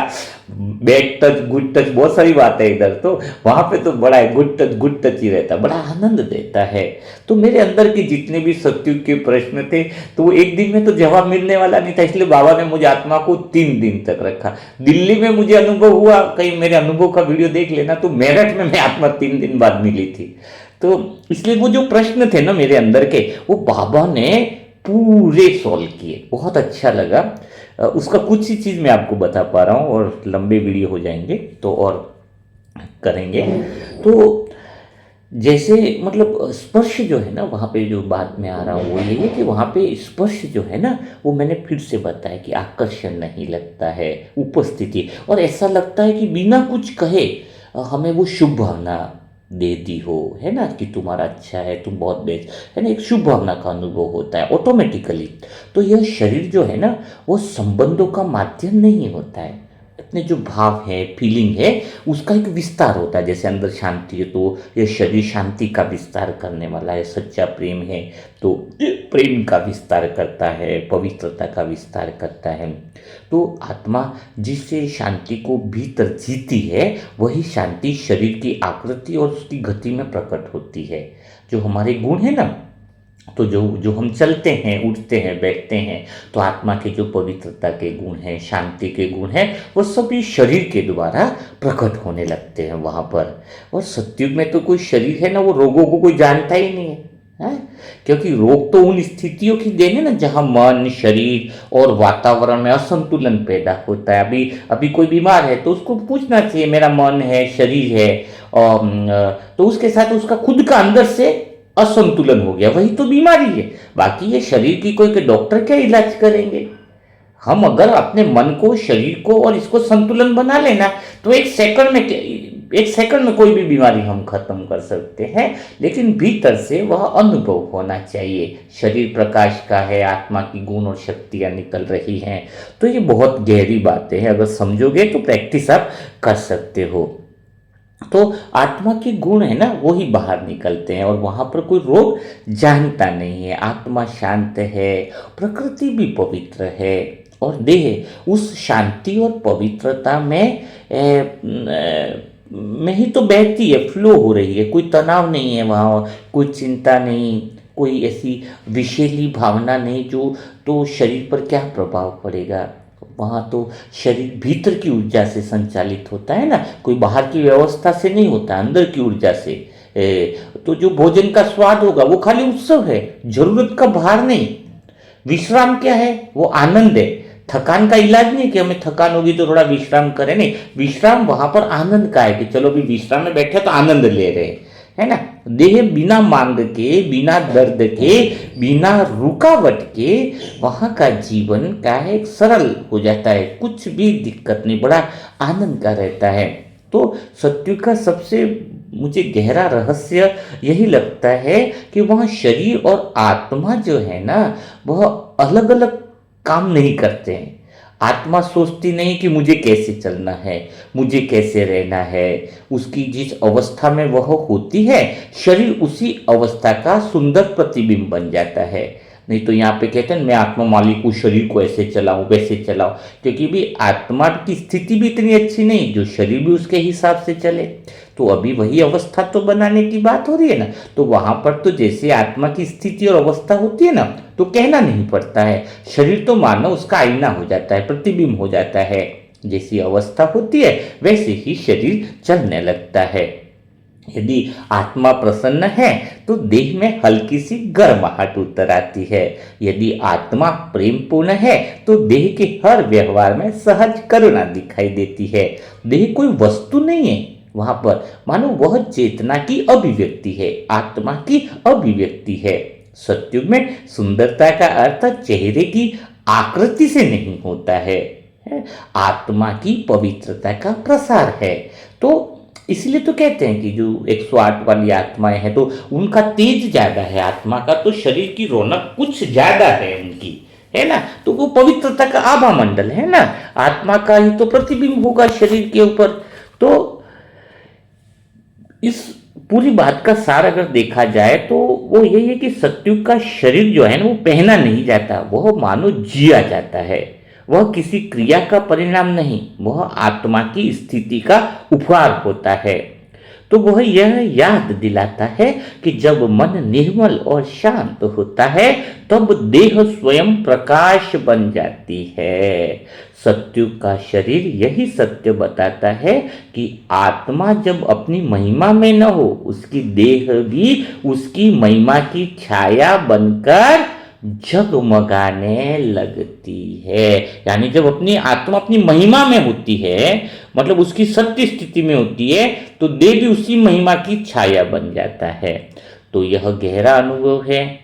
बैड टच, गुड टच, बहुत सारी बातें इधर, तो वहाँ पे तो बड़ा है गुड टच ही रहता, बड़ा आनंद देता है। तो मेरे अंदर के जितने भी सत्युग के प्रश्न थे, तो वो एक दिन में तो जवाब मिलने वाला नहीं था, इसलिए बाबा ने मुझे आत्मा को 3 दिन तक रखा। दिल्ली में मुझे अनुभव हुआ, कहीं मेरे अनुभव का वीडियो देख लेना, तो मेरठ में मैं आत्मा 3 दिन बाद मिली थी। तो इसलिए वो जो प्रश्न थे ना मेरे अंदर के, वो बाबा ने पूरे सॉल्व किए, बहुत अच्छा लगा। उसका कुछ ही चीज़ मैं आपको बता पा रहा हूँ, और लंबे वीडियो हो जाएंगे तो और करेंगे। तो जैसे मतलब स्पर्श जो है ना, वहाँ पे जो बात में आ रहा हूँ वो ये है कि वहाँ पे स्पर्श जो है ना, वो मैंने फिर से बताया कि आकर्षण नहीं लगता है, उपस्थिति, और ऐसा लगता है कि बिना कुछ कहे हमें वो शुभ भावना दे दी हो, है ना, कि तुम्हारा अच्छा है, तुम बहुत बेस्ट, है ना, एक शुभ भावना का अनुभव होता है ऑटोमेटिकली। तो यह शरीर जो है ना, वो संबंधों का माध्यम नहीं होता है, अपने जो भाव है, फीलिंग है, उसका एक विस्तार होता है। जैसे अंदर शांति है तो ये शरीर शांति का विस्तार करने वाला है। सच्चा प्रेम है तो ये प्रेम का विस्तार करता है, पवित्रता का विस्तार करता है। तो आत्मा जिससे शांति को भीतर जीती है, वही शांति शरीर की आकृति और उसकी गति में प्रकट होती है। जो हमारे गुण है ना, तो जो जो हम चलते हैं, उठते हैं, बैठते हैं, तो आत्मा के जो पवित्रता के गुण हैं, शांति के गुण हैं, वो सभी शरीर के द्वारा प्रकट होने लगते हैं वहाँ पर। और सत्युग में तो कोई शरीर है ना, वो रोगों को कोई जानता ही नहीं है, क्योंकि रोग तो उन स्थितियों की देन है ना जहाँ मन, शरीर और वातावरण में असंतुलन पैदा होता है। अभी अभी कोई बीमार है तो उसको पूछना चाहिए, मेरा मन है, शरीर है, और तो उसके साथ उसका खुद का अंदर से असंतुलन हो गया, वही तो बीमारी है। बाकी ये शरीर की कोई डॉक्टर क्या इलाज करेंगे। हम अगर अपने मन को, शरीर को और इसको संतुलन बना लेना, तो एक सेकंड में कोई भी बीमारी हम खत्म कर सकते हैं। लेकिन भीतर से वह अनुभव होना चाहिए। शरीर प्रकाश का है, आत्मा की गुण और शक्तियां निकल रही हैं। तो ये बहुत गहरी बातें हैं, अगर समझोगे तो प्रैक्टिस आप कर सकते हो। तो आत्मा के गुण है ना, वो ही बाहर निकलते हैं और वहाँ पर कोई रोग जानता नहीं है। आत्मा शांत है, प्रकृति भी पवित्र है और देह उस शांति और पवित्रता में ही तो बहती है, फ्लो हो रही है। कोई तनाव नहीं है वहाँ, कोई चिंता नहीं, कोई ऐसी विषैली भावना नहीं जो तो शरीर पर क्या प्रभाव पड़ेगा। वहाँ तो शरीर भीतर की ऊर्जा से संचालित होता है ना, कोई बाहर की व्यवस्था से नहीं होता, अंदर की ऊर्जा से। तो जो भोजन का स्वाद होगा वो खाली उत्सव है, जरूरत का भार नहीं। विश्राम क्या है, वो आनंद है। थकान का इलाज नहीं कि हमें थकान होगी तो थोड़ा विश्राम करें, नहीं। विश्राम वहां पर आनंद का है कि चलो भी विश्राम में बैठे तो आनंद ले रहे हैं, है ना। देह बिना मांग के, बिना दर्द के, बिना रुकावट के वहाँ का जीवन क्या है, एक सरल हो जाता है, कुछ भी दिक्कत नहीं, बड़ा आनंद का रहता है। तो सत्युग का सबसे मुझे गहरा रहस्य यही लगता है कि वहाँ शरीर और आत्मा जो है ना, वह अलग अलग काम नहीं करते हैं। आत्मा सोचती नहीं कि मुझे कैसे चलना है, मुझे कैसे रहना है। उसकी जिस अवस्था में वह होती है, शरीर उसी अवस्था का सुंदर प्रतिबिंब बन जाता है। नहीं तो यहाँ पे कहते हैं मैं आत्मा मालिक हूँ, शरीर को ऐसे चलाऊं, वैसे चलाऊं, क्योंकि भी आत्मा की स्थिति भी इतनी अच्छी नहीं जो शरीर भी उसके हिसाब से चले। तो अभी वही अवस्था तो बनाने की बात हो रही है ना। तो वहां पर तो जैसे आत्मा की स्थिति और अवस्था होती है ना, तो कहना नहीं पड़ता है। शरीर तो मानो उसका आईना हो जाता है, प्रतिबिंब हो जाता है। जैसी अवस्था होती है वैसे ही शरीर चलने लगता है। यदि आत्मा प्रसन्न है तो देह में हल्की सी गर्माहट उतर आती है। यदि आत्मा प्रेमपूर्ण है तो देह के हर व्यवहार में सहज करुणा दिखाई देती है। देह कोई वस्तु नहीं है, वहां पर मानो वह चेतना की अभिव्यक्ति है, आत्मा की अभिव्यक्ति है। सत्युग में सुंदरता का अर्थ चेहरे की आकृति से नहीं होता है, आत्मा की पवित्रता का प्रसार है। तो इसलिए तो कहते हैं कि जो 108 वाली आत्माएं हैं तो उनका तेज ज्यादा है आत्मा का, तो शरीर की रौनक कुछ ज्यादा है उनकी, है ना। तो वो पवित्रता का आभा मंडल है ना, आत्मा का ही तो प्रतिबिंब होगा शरीर के ऊपर। तो इस पूरी बात का सार अगर देखा जाए तो वो यही है कि सत्युग का शरीर जो है ना, वो पहना नहीं जाता, वह मानो जिया जाता है। वह किसी क्रिया का परिणाम नहीं, वह आत्मा की स्थिति का उपहार होता है। तो वह यह याद दिलाता है कि जब मन निर्मल और शांत होता है तब देह स्वयं प्रकाश बन जाती है। सत्युग का शरीर यही सत्य बताता है कि आत्मा जब अपनी महिमा में न हो, उसकी देह भी उसकी महिमा की छाया बनकर जगमगाने लगती है। यानी जब अपनी आत्मा अपनी महिमा में होती है, मतलब उसकी सत्य स्थिति में होती है, तो देह भी उसी महिमा की छाया बन जाता है। तो यह गहरा अनुभव है।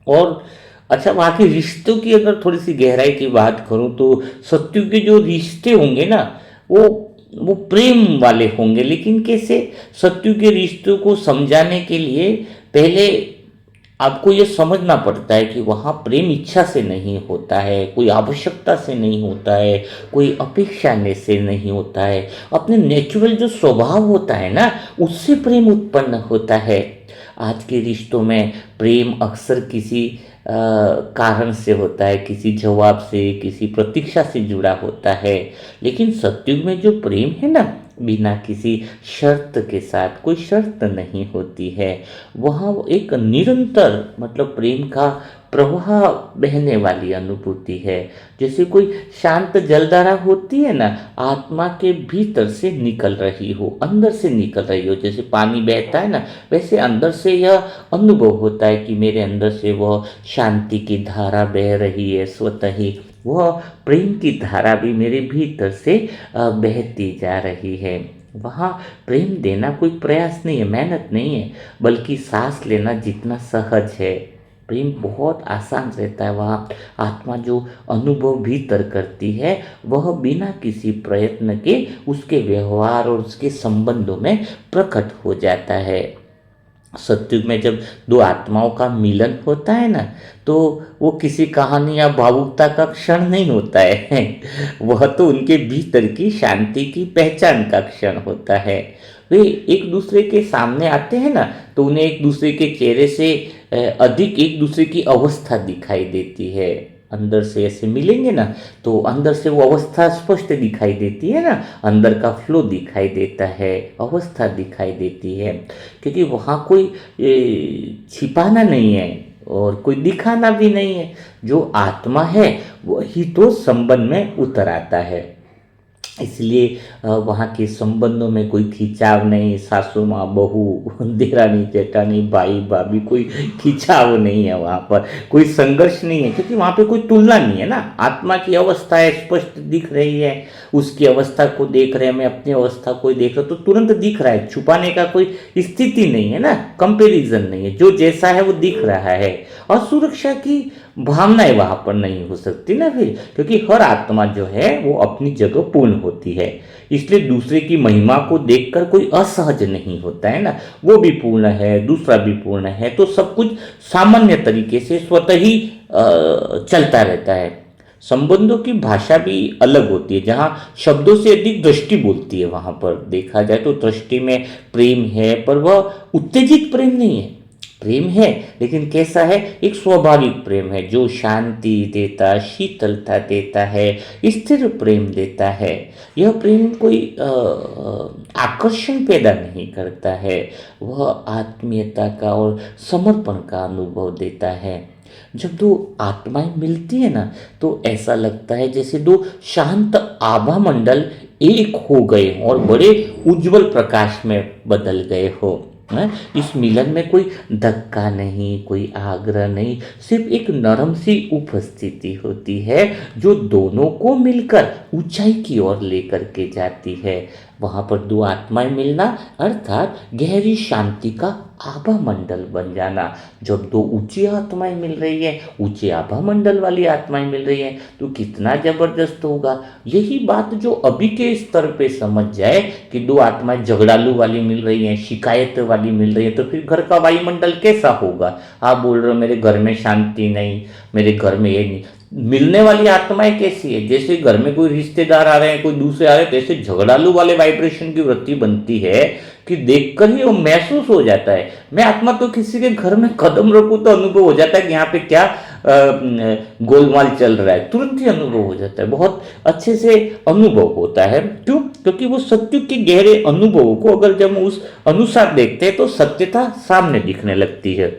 और अच्छा, वहाँ के रिश्तों की अगर थोड़ी सी गहराई की बात करूँ तो सत्युग के जो रिश्ते होंगे ना, वो प्रेम वाले होंगे। लेकिन कैसे? सत्युग के रिश्तों को समझाने के लिए पहले आपको ये समझना पड़ता है कि वहाँ प्रेम इच्छा से नहीं होता है, कोई आवश्यकता से नहीं होता है, कोई अपेक्षा से नहीं होता है, अपने नेचुरल जो स्वभाव होता है ना, उससे प्रेम उत्पन्न होता है। आज के रिश्तों में प्रेम अक्सर किसी कारण से होता है, किसी जवाब से, किसी प्रतीक्षा से जुड़ा होता है। लेकिन सत्युग में जो प्रेम है ना, बिना किसी शर्त के साथ, कोई शर्त नहीं होती है। वहाँ वो एक निरंतर मतलब प्रेम का प्रवाह बहने वाली अनुभूति है। जैसे कोई शांत जलधारा होती है ना, आत्मा के भीतर से निकल रही हो, अंदर से निकल रही हो। जैसे पानी बहता है ना, वैसे अंदर से यह अनुभव होता है कि मेरे अंदर से वह शांति की धारा बह रही है स्वतः ही। वह प्रेम की धारा भी मेरे भीतर से बहती जा रही है। वहाँ प्रेम देना कोई प्रयास नहीं है, मेहनत नहीं है, बल्कि सांस लेना जितना सहज है। प्रेम बहुत आसान रहता है। वहाँ आत्मा जो अनुभव भीतर करती है, वह बिना किसी प्रयत्न के उसके व्यवहार और उसके संबंधों में प्रकट हो जाता है। सत्युग में जब दो आत्माओं का मिलन होता है ना, तो वो किसी कहानी या भावुकता का क्षण नहीं होता है वह तो उनके भीतर की शांति की पहचान का क्षण होता है। वे एक दूसरे के सामने आते हैं ना, तो उन्हें एक दूसरे के चेहरे से अधिक एक दूसरे की अवस्था दिखाई देती है। अंदर से ऐसे मिलेंगे ना, तो अंदर से वो अवस्था स्पष्ट दिखाई देती है ना, अंदर का फ्लो दिखाई देता है, अवस्था दिखाई देती है। क्योंकि वहाँ कोई छिपाना नहीं है और कोई दिखाना भी नहीं है। जो आत्मा है वही तो संबंध में उतर आता है। इसलिए वहाँ के संबंधों में कोई खिंचाव नहीं, सासू माँ बहू, देरानी जेठानी, भाई भाभी, कोई खिंचाव नहीं है। वहाँ पर कोई संघर्ष नहीं है, क्योंकि वहाँ पे कोई तुलना नहीं है ना। आत्मा की अवस्था है, स्पष्ट दिख रही है। उसकी अवस्था को देख रहे हैं, मैं अपनी अवस्था को देख रहा हूँ, तो तुरंत दिख रहा है। छुपाने का कोई स्थिति नहीं है ना, कंपेरिजन नहीं है। जो जैसा है वो दिख रहा है। और सुरक्षा की भावनाएं वहां पर नहीं हो सकती ना फिर, क्योंकि हर आत्मा जो है वो अपनी जगह पूर्ण होती है। इसलिए दूसरे की महिमा को देखकर कोई असहज नहीं होता है ना। वो भी पूर्ण है, दूसरा भी पूर्ण है, तो सब कुछ सामान्य तरीके से स्वतः ही चलता रहता है। संबंधों की भाषा भी अलग होती है। जहाँ शब्दों से अधिक दृष्टि बोलती है, वहां पर देखा जाए तो दृष्टि में प्रेम है, पर वह उत्तेजित प्रेम नहीं है। प्रेम है, लेकिन कैसा है, एक स्वाभाविक प्रेम है जो शांति देता, शीतलता देता है, स्थिर प्रेम देता है। यह प्रेम कोई आकर्षण पैदा नहीं करता है, वह आत्मीयता का और समर्पण का अनुभव देता है। जब दो आत्माएं मिलती है ना, तो ऐसा लगता है जैसे दो शांत आभा मंडल एक हो गए और बड़े उज्जवल प्रकाश में बदल गए हो। इस मिलन में कोई धक्का नहीं, कोई आग्रह नहीं, सिर्फ एक नरम सी उपस्थिति होती है जो दोनों को मिलकर ऊंचाई की ओर लेकर के जाती है। वहां पर दो आत्माएं मिलना अर्थात गहरी शांति का आभा मंडल बन जाना। जब दो ऊंची आत्माएं मिल रही है, ऊंचे आभा मंडल वाली आत्माएं मिल रही हैं, तो कितना जबरदस्त होगा। यही बात जो अभी के स्तर पे समझ जाए कि दो आत्माएं झगड़ालू वाली मिल रही हैं, शिकायत वाली मिल रही है, तो फिर घर का वायुमंडल कैसा होगा। आप बोल रहे हो मेरे घर में शांति नहीं, मेरे घर में ये नहीं। मिलने वाली आत्माएं कैसी है, जैसे घर में कोई रिश्तेदार आ रहे हैं, कोई दूसरे आ रहे हैं, तो ऐसे झगड़ालू वाले वाइब्रेशन की वृत्ति बनती है कि देखकर ही वो महसूस हो जाता है। मैं आत्मा तो किसी के घर में कदम रखूं तो अनुभव हो जाता है कि यहाँ पे क्या गोलमाल चल रहा है, तुरंत ही अनुभव हो जाता है। बहुत अच्छे से अनुभव होता है। क्यों? क्योंकि वो सत्य के गहरे अनुभवों को अगर जब उस अनुसार देखते हैं तो सत्यता सामने दिखने लगती है।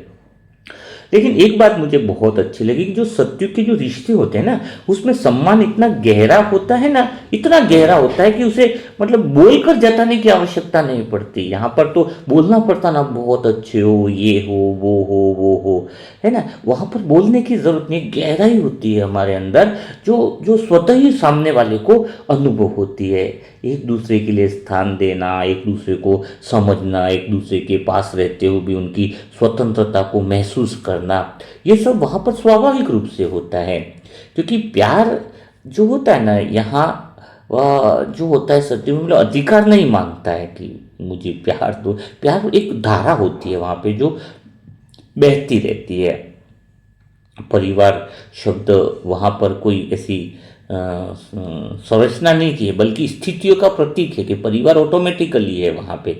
लेकिन एक बात मुझे बहुत अच्छी लगी कि जो सत्युग के जो रिश्ते होते हैं ना, उसमें सम्मान इतना गहरा होता है ना, इतना गहरा होता है कि उसे मतलब बोलकर जताने की आवश्यकता नहीं पड़ती। यहाँ पर तो बोलना पड़ता ना, बहुत अच्छे हो, ये हो, वो हो, है ना। वहाँ पर बोलने की जरूरत नहीं, गहराई होती है हमारे अंदर, जो जो स्वतः ही सामने वाले को अनुभव होती है। एक दूसरे के लिए स्थान देना, एक दूसरे को समझना, एक दूसरे के पास रहते हुए भी उनकी स्वतंत्रता को महसूस करना, ये सब वहाँ पर स्वाभाविक रूप से होता है। क्योंकि प्यार जो होता है ना यहाँ, वह जो होता है सत्य में, मतलब अधिकार नहीं मांगता है कि मुझे प्यार दो। प्यार एक धारा होती है वहाँ पे, जो बहती रहती है। परिवार शब्द वहाँ पर कोई ऐसी संरचना नहीं की है, बल्कि स्थितियों का प्रतीक है कि परिवार ऑटोमेटिकली है वहाँ पे,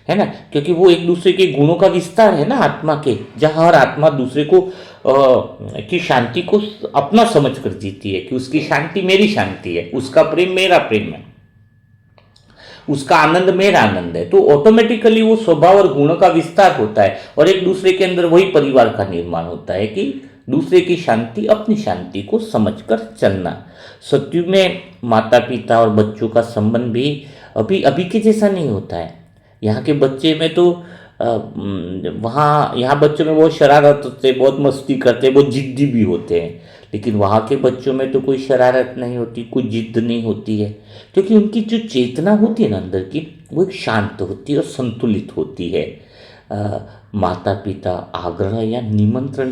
है ना, क्योंकि वो एक दूसरे के गुणों का विस्तार है ना आत्मा के, जहाँ हर आत्मा दूसरे को की शांति को अपना समझ कर जीती है कि उसकी शांति मेरी शांति है, उसका प्रेम मेरा प्रेम है, उसका आनंद मेरा आनंद है। तो ऑटोमेटिकली वो स्वभाव और गुणों का विस्तार होता है और एक दूसरे के अंदर वही परिवार का निर्माण होता है कि दूसरे की शांति अपनी शांति को समझकर चलना। सत्युग में माता पिता और बच्चों का संबंध भी अभी अभी के जैसा नहीं होता है। यहाँ के बच्चे में तो वहाँ यहाँ बच्चों में बहुत शरारत होते, बहुत मस्ती करते, बहुत जिद्दी भी होते हैं, लेकिन वहाँ के बच्चों में तो कोई शरारत नहीं होती, कोई जिद्द नहीं होती है, क्योंकि उनकी जो चेतना होती है ना अंदर की, वो एक शांत होती है और संतुलित होती है। माता पिता आग्रह या नियंत्रण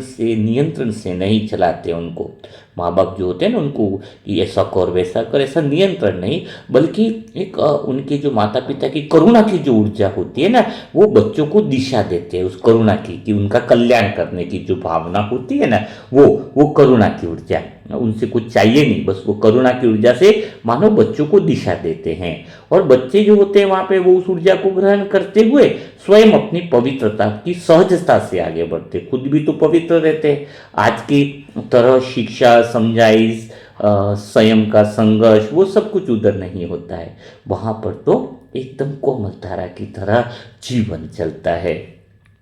से नहीं चलाते उनको। माँ बाप जो होते हैं ना उनको कि ऐसा कर वैसा कर, ऐसा नियंत्रण नहीं, बल्कि एक उनके जो माता पिता की करुणा की जो ऊर्जा होती है ना, वो बच्चों को दिशा देते हैं उस करुणा की, कि उनका कल्याण करने की जो भावना होती है ना, वो करुणा की ऊर्जा, उनसे कुछ चाहिए नहीं, बस वो करुणा की ऊर्जा से मानो बच्चों को दिशा देते हैं। और बच्चे जो होते हैं वहाँ पे वो उस ऊर्जा को ग्रहण करते हुए स्वयं अपनी पवित्रता की सहजता से आगे बढ़ते, खुद भी तो पवित्र रहते हैं। आज की तरह शिक्षा, समझाइश, संयम का संघर्ष, वो सब कुछ उधर नहीं होता है। वहाँ पर तो एकदम कोमल धारा की तरह जीवन चलता है।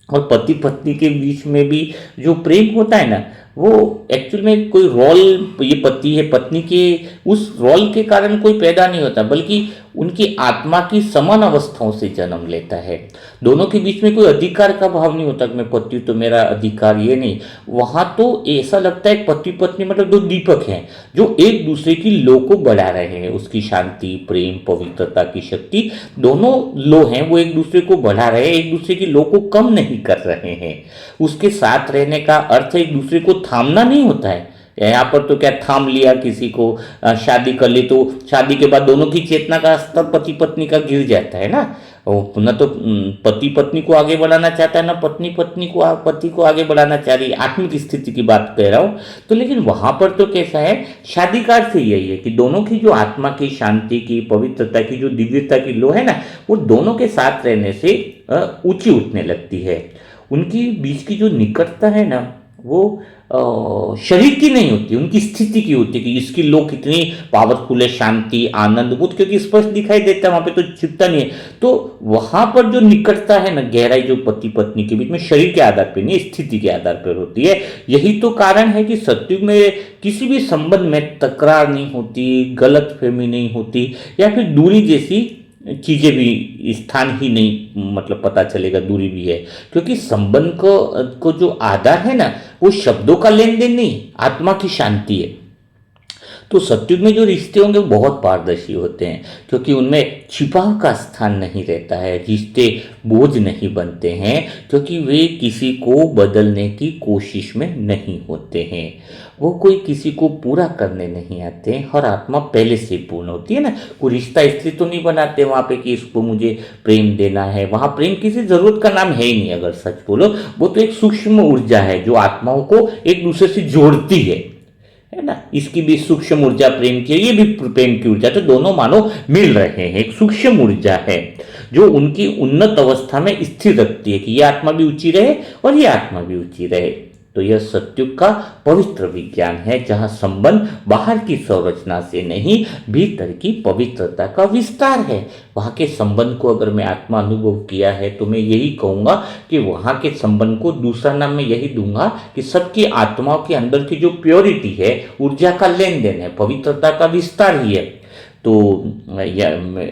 और पति पत्नी के बीच में भी जो प्रेम होता है ना, वो एक्चुअल में कोई रोल, ये पति है पत्नी के उस रोल के कारण कोई पैदा नहीं होता, बल्कि उनकी आत्मा की समान अवस्थाओं से जन्म लेता है। दोनों के बीच में कोई अधिकार का भाव नहीं होता कि मैं पति तो मेरा अधिकार, ये नहीं। वहाँ तो ऐसा लगता है पति पत्नी मतलब दो दीपक हैं जो एक दूसरे की लो को बढ़ा रहे हैं, उसकी शांति, प्रेम, पवित्रता की शक्ति, दोनों लो हैं, वो एक दूसरे को बढ़ा रहे हैं, एक दूसरे की लो को कम नहीं कर रहे हैं। उसके साथ रहने का अर्थ एक दूसरे को थामना नहीं होता है। यहाँ पर तो क्या थाम लिया किसी को, शादी कर ली तो शादी के बाद दोनों की चेतना का स्तर पति पत्नी का गिर जाता है ना। न तो पति पत्नी को आगे बढ़ाना चाहता है, ना पत्नी पति को आगे बढ़ाना चाह रही है। आत्मिक स्थिति की बात कह रहा हूँ। तो लेकिन वहां पर तो कैसा है, शादी का अर्थ यही है कि दोनों की जो आत्मा की शांति की, पवित्रता की, जो दिव्यता की लो है ना, वो दोनों के साथ रहने से ऊंची उठने लगती है। उनकी बीच की जो निकटता है ना, वो शरीर की नहीं होती, उनकी स्थिति की होती है कि इसकी लो कितनी पावरफुल है, शांति, आनंद, बुद्ध, क्योंकि स्पष्ट दिखाई देता है, वहां पे तो छिपता नहीं है। तो वहां पर जो निकटता है ना, गहराई, जो पति पत्नी के बीच में शरीर के आधार पर नहीं, स्थिति के आधार पर होती है। यही तो कारण है कि सत्युग में किसी भी संबंध में तकरार नहीं होती, गलतफहमी नहीं होती, या फिर दूरी जैसी चीजें भी, स्थान ही नहीं मतलब पता चलेगा, दूरी भी है, क्योंकि संबंध को जो आधार है ना, वो शब्दों का लेन देन नहीं, आत्मा की शांति है। तो सत्युग में जो रिश्ते होंगे वो बहुत पारदर्शी होते हैं, क्योंकि उनमें छिपाव का स्थान नहीं रहता है, रिश्ते बोझ नहीं बनते हैं, क्योंकि वे किसी को बदलने की कोशिश में नहीं होते हैं, वो कोई किसी को पूरा करने नहीं आते हैं। हर आत्मा पहले से पूर्ण होती है ना, कोई रिश्ता इसलिए तो नहीं बनाते वहाँ पे कि इसको मुझे प्रेम देना है। वहाँ प्रेम किसी जरूरत का नाम है ही नहीं, अगर सच बोलो। वो तो एक सूक्ष्म ऊर्जा है जो आत्माओं को एक दूसरे से जोड़ती है ना। इसकी भी सूक्ष्म ऊर्जा प्रेम की है, ये भी प्रेम की ऊर्जा, तो दोनों मानो मिल रहे हैं। एक सूक्ष्म ऊर्जा है जो उनकी उन्नत अवस्था में स्थिर रखती है कि ये आत्मा भी ऊंची रहे और ये आत्मा भी ऊंची रहे। तो यह सत्युग का पवित्र विज्ञान है, जहां संबंध बाहर की संरचना से नहीं, भीतर की पवित्रता का विस्तार है। वहां के संबंध को अगर मैं आत्मा अनुभव किया है तो मैं यही कहूंगा कि वहां के संबंध को दूसरा नाम मैं यही दूंगा कि सबकी आत्माओं के अंदर की जो प्योरिटी है, ऊर्जा का लेन देन है, पवित्रता का विस्तार ही है। तो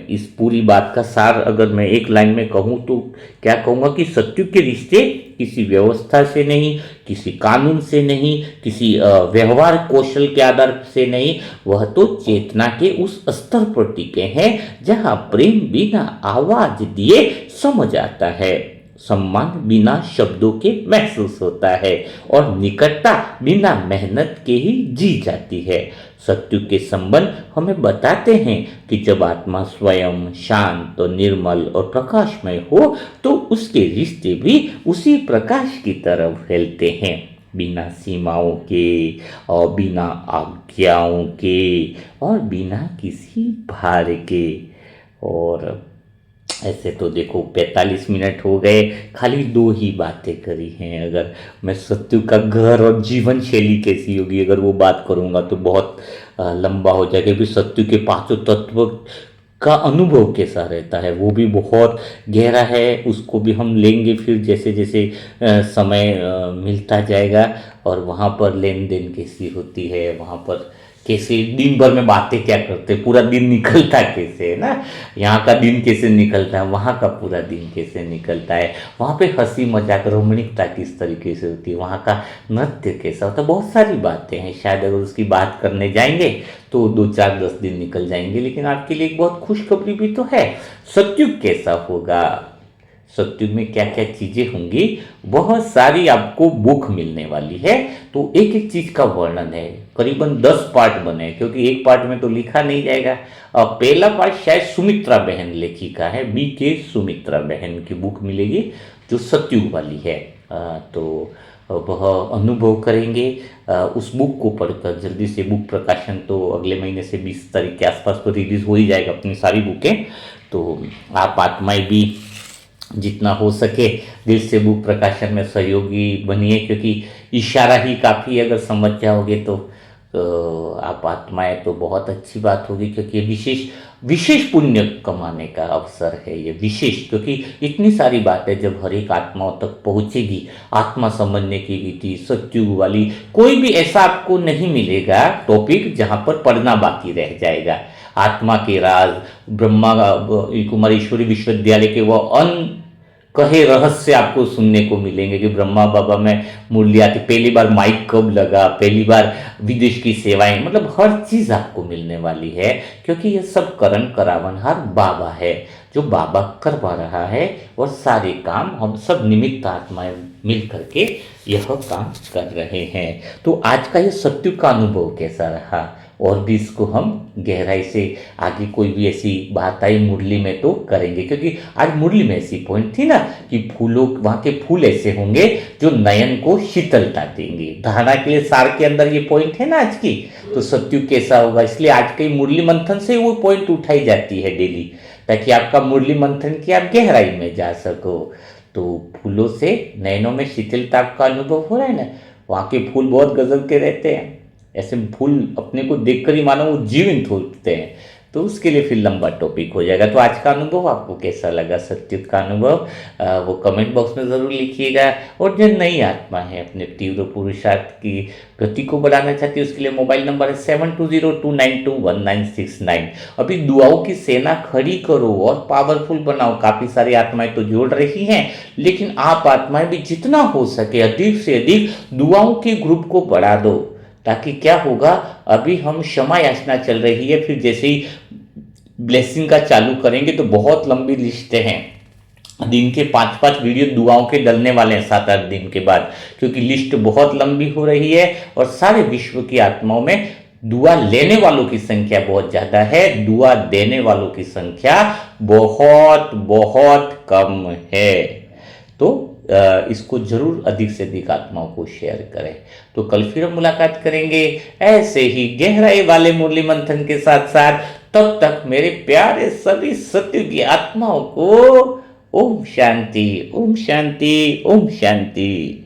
इस पूरी बात का सार अगर मैं एक लाइन में कहूँ तो क्या कहूँगा कि सत्युग के रिश्ते किसी व्यवस्था से नहीं, किसी कानून से नहीं, किसी व्यवहार कौशल के आधार से नहीं, वह तो चेतना के उस स्तर पर टिके हैं जहाँ प्रेम बिना आवाज दिए समझ आता है। सम्मान बिना शब्दों के महसूस होता है और निकटता बिना मेहनत के ही जी जाती है। सत्युग के संबंध हमें बताते हैं कि जब आत्मा स्वयं शांत और निर्मल और प्रकाशमय हो तो उसके रिश्ते भी उसी प्रकाश की तरफ फैलते हैं, बिना सीमाओं के और बिना आज्ञाओं के और बिना किसी भार के। और ऐसे तो देखो 45 मिनट हो गए, खाली दो ही बातें करी हैं। अगर मैं सत्यु का घर और जीवन शैली कैसी होगी अगर वो बात करूँगा तो बहुत लंबा हो जाएगा, क्योंकि सत्यु के पांचों तत्व का अनुभव कैसा रहता है वो भी बहुत गहरा है। उसको भी हम लेंगे फिर जैसे जैसे समय मिलता जाएगा। और वहाँ पर लेन देन कैसी होती है, वहाँ पर कैसे दिन भर में बातें क्या करते हैं, पूरा दिन निकलता कैसे है ना, यहाँ का दिन कैसे निकलता है, वहाँ का पूरा दिन कैसे निकलता है, वहाँ पे हंसी मजाक रोमांटिकता किस तरीके से होती है, वहाँ का नृत्य कैसा होता है, बहुत सारी बातें हैं। शायद अगर उसकी बात करने जाएंगे तो 2 4 10 दिन निकल जाएंगे। लेकिन आपके लिए एक बहुत खुशखबरी भी तो है, सत्युग कैसा होगा, सत्युग में क्या क्या चीजें होंगी, बहुत सारी आपको बुक मिलने वाली है। तो एक एक चीज का वर्णन है, करीबन 10 पार्ट बने, क्योंकि एक पार्ट में तो लिखा नहीं जाएगा। पहला पार्ट शायद सुमित्रा बहन लेखिका है, BK सुमित्रा बहन की बुक मिलेगी जो सत्युग वाली है। तो वह अनुभव करेंगे उस बुक को पढ़कर। जल्दी से बुक प्रकाशन तो अगले महीने से 20 तारीख के आसपास तो रिलीज हो ही जाएगा अपनी सारी बुकें। तो आप आत्माएं भी जितना हो सके दिल से बुक प्रकाशन में सहयोगी बनिए, क्योंकि इशारा ही काफ़ी अगर समझ जाओगे तो आप आत्माएं तो बहुत अच्छी बात होगी, क्योंकि ये विशेष विशेष पुण्य कमाने का अवसर है ये विशेष, क्योंकि इतनी सारी बातें जब हर एक आत्माओं तक पहुंचेगी, आत्मा समझने की विधि सत्युग वाली, कोई भी ऐसा आपको नहीं मिलेगा टॉपिक जहां पर पढ़ना बाकी रह जाएगा। आत्मा के राज, ब्रह्मा कुमारेश्वरी विश्वविद्यालय के वो कहे रहस्य आपको सुनने को मिलेंगे कि ब्रह्मा बाबा में मुरली आती, पहली बार माइक कब लगा, पहली बार विदेश की सेवाएं, मतलब हर चीज आपको मिलने वाली है। क्योंकि ये सब करण करावनहार बाबा है, जो बाबा करवा रहा है, और सारे काम हम सब निमित्त आत्माएं मिल करके यह काम कर रहे हैं। तो आज का ये सत्युग का अनुभव कैसा रहा, और भी इसको हम गहराई से आगे कोई भी ऐसी बात आई मुरली में तो करेंगे, क्योंकि आज मुरली में ऐसी पॉइंट थी ना कि फूलों, वहाँ के फूल ऐसे होंगे जो नयन को शीतलता देंगे। धारणा के लिए सार के अंदर ये पॉइंट है ना आज की, तो सत्युग कैसा होगा, इसलिए आज के मुरली मंथन से वो पॉइंट उठाई जाती है डेली, ताकि आपका मुरली मंथन की आप गहराई में जा सको। तो फूलों से नयनों में शीतलता का अनुभव हो रहा है ना, वहाँ के फूल बहुत गजब के रहते हैं, ऐसे फूल अपने को देखकर ही मानो वो जीवंत होते हैं। तो उसके लिए फिर लंबा टॉपिक हो जाएगा। तो आज का अनुभव आपको कैसा लगा, सत्युग का अनुभव, वो कमेंट बॉक्स में ज़रूर लिखिएगा। और जो नई आत्मा है अपने तीव्र पुरुषार्थ की गति को बढ़ाना चाहती है, उसके लिए मोबाइल नंबर है 7202921969। अभी दुआओं की सेना खड़ी करो और पावरफुल बनाओ। काफ़ी सारी आत्माएं तो जोड़ रही हैं, लेकिन आप आत्माएं भी जितना हो सके अधिक से अधिक दुआओं के ग्रुप को बढ़ा दो, ताकि क्या होगा, अभी हम क्षमा याचना चल रही है, फिर जैसे ही ब्लेसिंग का चालू करेंगे तो बहुत लंबी लिस्टें हैं, दिन के 5-5 वीडियो दुआओं के डलने वाले हैं 7-8 दिन के बाद, क्योंकि लिस्ट बहुत लंबी हो रही है। और सारे विश्व की आत्माओं में दुआ लेने वालों की संख्या बहुत ज्यादा है, दुआ देने वालों की संख्या बहुत बहुत कम है। तो इसको जरूर अधिक से अधिक आत्माओं को शेयर करें। तो कल फिर हम मुलाकात करेंगे ऐसे ही गहराई वाले मुरली मंथन के साथ साथ। तब तक मेरे प्यारे सभी सत्युगी आत्माओं को ओम शांति, ओम शांति, ओम शांति।